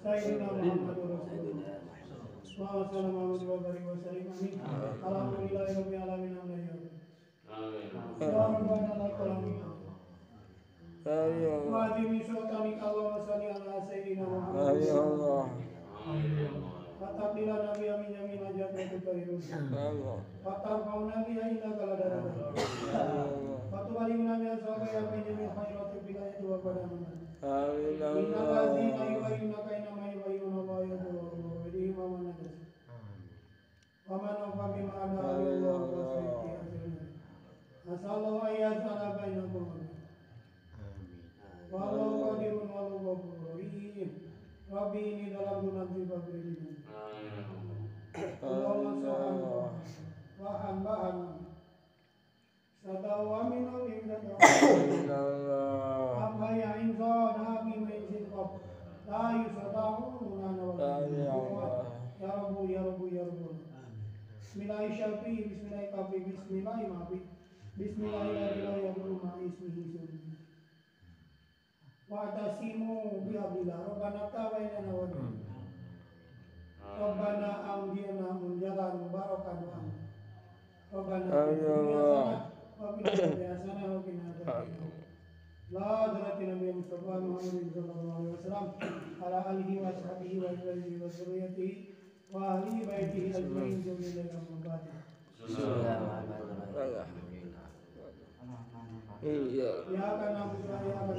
Sayyidina Muhammadur Rasulullah. Wassalamu warahmatullahi wabarakatuh. Alhamdulillahi rabbil alamin. Ya Rabbana lakal hamd. Wa adimi sultanik Allahumma shalli ala sayyidina Muhammad. Fataqila nabi amin yamin ajat wa tukairun. Fatarfauna biha ila kaladara. Fatubalina biha sahabai amin yamin khairati bidayati wa qadaman. Inna lazina yubayyunaka inama yubayyuna Allah yadullahu wa bihi wa man nadas. Wa man wafa bima ada Allah wa sayyidi ajrina. Asallahu ayyazala bainakum. Wallahu qadirun wallahu ghafurur rahim. Rabbi ini dalam nafsi fakrini. Allahumma sallallahu wa hambahan. Sadawa min al-imdad. Amma ya insan nabi min qab. La yusadauna ya Rabbu ya Rabbu ya Rabbu. Bismillahirrahmanirrahim. Bismillahirrahmanirrahim. Bismillahirrahmanirrahim. Wa'tasimu bihablillah Rabbana tawainana wa Rabbana amdina munjalan mubarakan wa Rabbana wa bihablillah wa binadar la adrati nabi Mustafa Muhammadin sallallahu alaihi wasallam ala alihi wa sahbihi wa alihi wa suriyatihi wa ahli baitihi ajma'in jami'an al-mubadi. Iya. Ya kana musaya kana.